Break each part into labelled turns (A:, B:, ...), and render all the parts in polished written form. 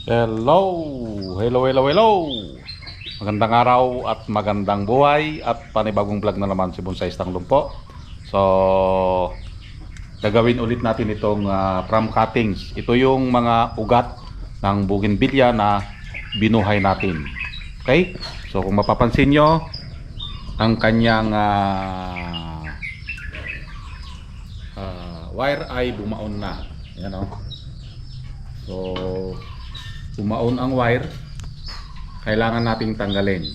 A: Hello! Hello, hello, hello! Magandang araw at magandang buhay at panibagong vlog na naman si Bonsai Tanglong po. So, gagawin ulit natin itong from cuttings. Ito yung mga ugat ng bougainvillea na binuhay natin. Okay? So, kung mapapansin nyo, ang kanyang wire ay bumaon na. Yan o. So, bumaon ang wire, kailangan nating tanggalin.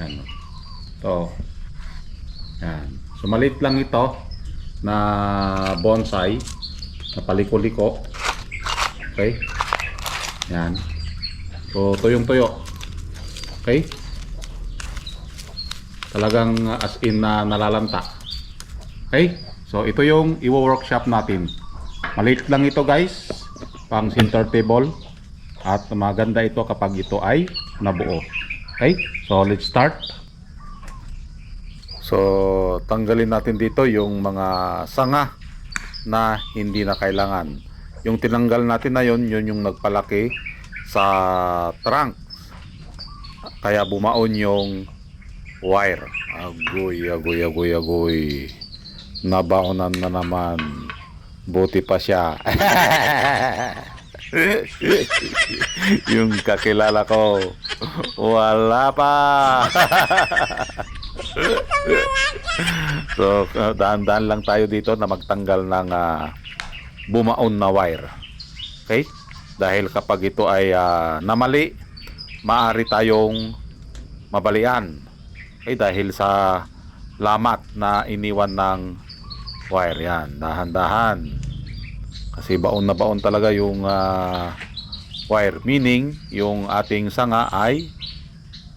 A: Yan. Ito. Yan. So maliit lang ito na bonsai na paliko-liko. Okay? Yan. So tuyong-tuyo. Okay? Talagang as in na nalalanta. Okay? So ito yung i-workshop natin. Maliit lang ito guys, pang center table. At maganda ito kapag ito ay nabuo. Okay? So let's start. So tanggalin natin dito yung mga sanga na hindi na kailangan. Yung tinanggal natin na yun yung nagpalaki sa trunk. Kaya bumaon yung wire. Agoy, agoy, agoy, agoy. Nabaonan na naman. Buti pa siya. Yung kakilala ko wala pa. So dahan-dahan lang tayo dito na magtanggal ng bumaon na wire. Okay? Dahil kapag ito ay namali, maaari tayong mabalian. Okay? Dahil sa lamat na iniwan ng wire. Yan, dahan-dahan. Kasi baon na baon talaga yung wire. Meaning, yung ating sanga ay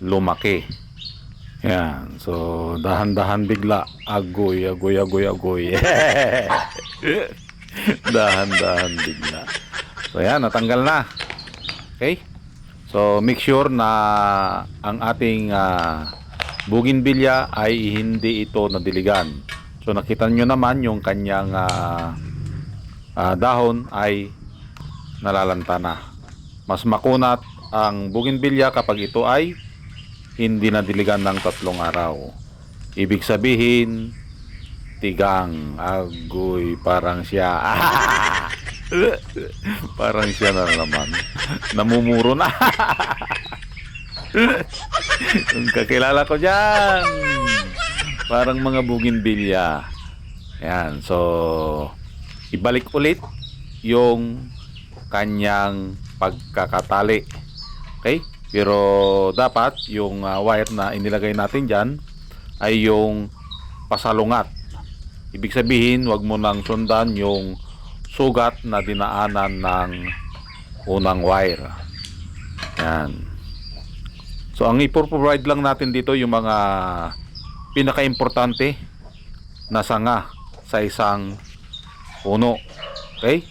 A: lumaki. Yan. So, dahan-dahan bigla. Agoy, agoy, agoy, agoy. Dahan-dahan bigla. So, yan. Natanggal na. Okay? So, make sure na ang ating bougainvillea ay hindi ito nadiligan. So, nakita nyo naman yung kanyang dahon ay nalalanta na. Mas makunat ang bougainvillea kapag ito ay hindi nadiligan ng 3 araw. Ibig sabihin, tigang. Agoy, parang siya. Parang siya na naman. Namumuro na. Yung kakilala ko dyan. Parang mga bougainvillea. Yan, so ibalik ulit yung kanyang pagkakatali. Okay? Pero dapat yung wire na inilagay natin dyan ay yung pasalungat. Ibig sabihin, wag mo nang sundan yung sugat na dinaanan ng unang wire. Yan. So ang ipoprovide lang natin dito yung mga pinaka-importante na sanga sa isang puno. Okay?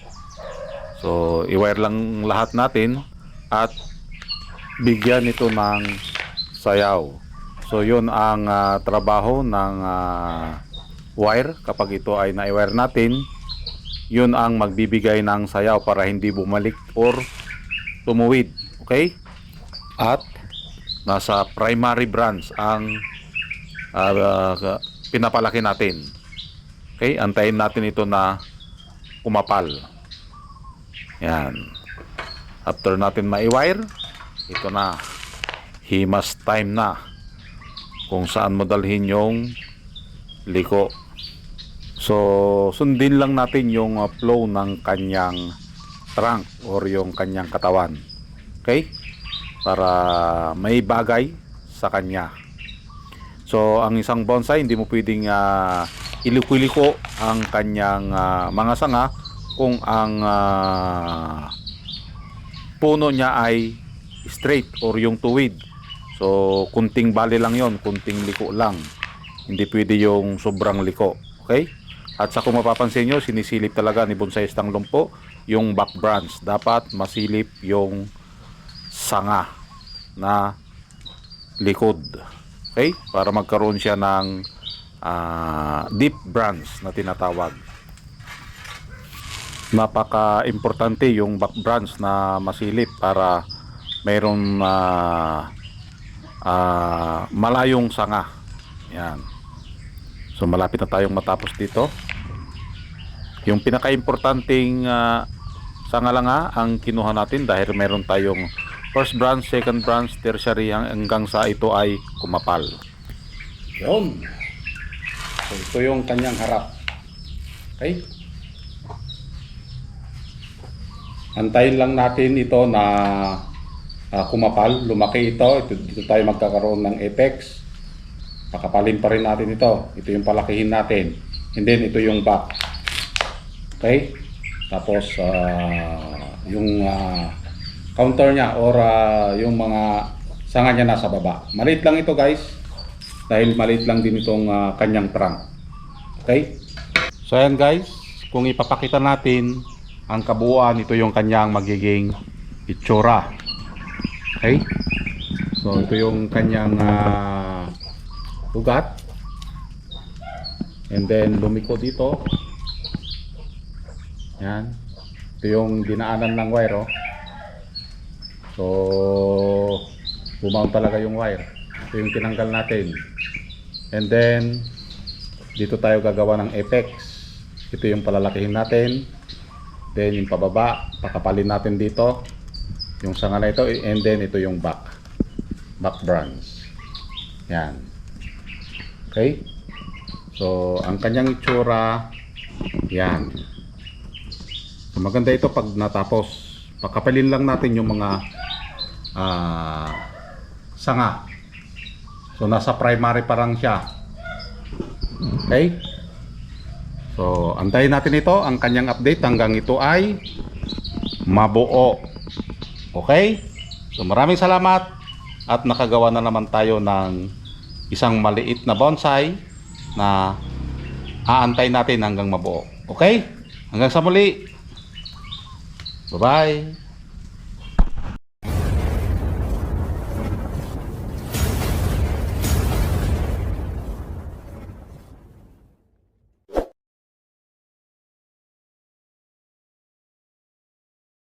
A: So, i-wire lang lahat natin at bigyan ito ng sayaw. So, yun ang trabaho ng wire. Kapag ito ay na-wire natin, yun ang magbibigay ng sayaw para hindi bumalik or tumuwid. Okay? At nasa primary branch ang pinapalaki natin. Okay? Antayin natin ito na umapal. Yan. After natin ma-wire, ito na. Himas time na. Kung saan mo dalhin yung liko. So, sundin lang natin yung flow ng kanyang trunk or yung kanyang katawan. Okay? Para may bagay sa kanya. So, ang isang bonsai, hindi mo pwedeng iliko-liko ang kanyang mga sanga kung ang puno niya ay straight or yung tuwid. So kunting bali lang yon, kunting liko lang, hindi pwede yung sobrang liko. Okay? At sa kung mapapansin nyo, sinisilip talaga ni Bonsai Tanglong po yung back branch. Dapat masilip yung sanga na likod. Okay? Para magkaroon siya ng deep branch na tinatawag. napaka-importante yung back branch na masilip para mayroon malayong sanga. Yan. So malapit na tayong matapos dito. Yung pinaka-importanting sanga lang ang kinuha natin dahil meron tayong first branch, second branch, tertiary hanggang sa ito ay kumapal. Yun. So ito yung kanyang harap. Okay? Antayin lang natin ito na kumapal, lumaki ito. Dito tayo magkakaroon ng apex. Pakapalin pa rin natin ito. Ito yung palakihin natin. And then ito yung back. Okay? Tapos yung counter niya or yung mga sanga niya nasa baba. Maliit lang ito guys. Dahil maliit lang din itong kanyang trunk. Okay? So ayan guys. Kung ipapakita natin ang kabuuan, ito yung kanyang magiging itsura. Okay? So ito yung kanyang ugat. And then lumiko dito. Yan. Ito yung dinaanan ng wire, oh. So bumaon talaga yung wire. Ito yung tinanggal natin. And then dito tayo gagawa ng apex. Ito yung palalakihin natin. Then yung pababa, pakapalin natin dito yung sanga na ito, and then ito yung back branch. Yan. Okay? So ang kanyang itsura, yan. So maganda ito pag natapos. Pakapalin lang natin yung mga sanga. So nasa primary pa lang siya. Okay? So antayin natin ito, ang kanyang update hanggang ito ay mabuo. Okay? So maraming salamat at nakagawa na naman tayo ng isang maliit na bonsai na aantayin natin hanggang mabuo. Okay? Hanggang sa muli. Bye-bye.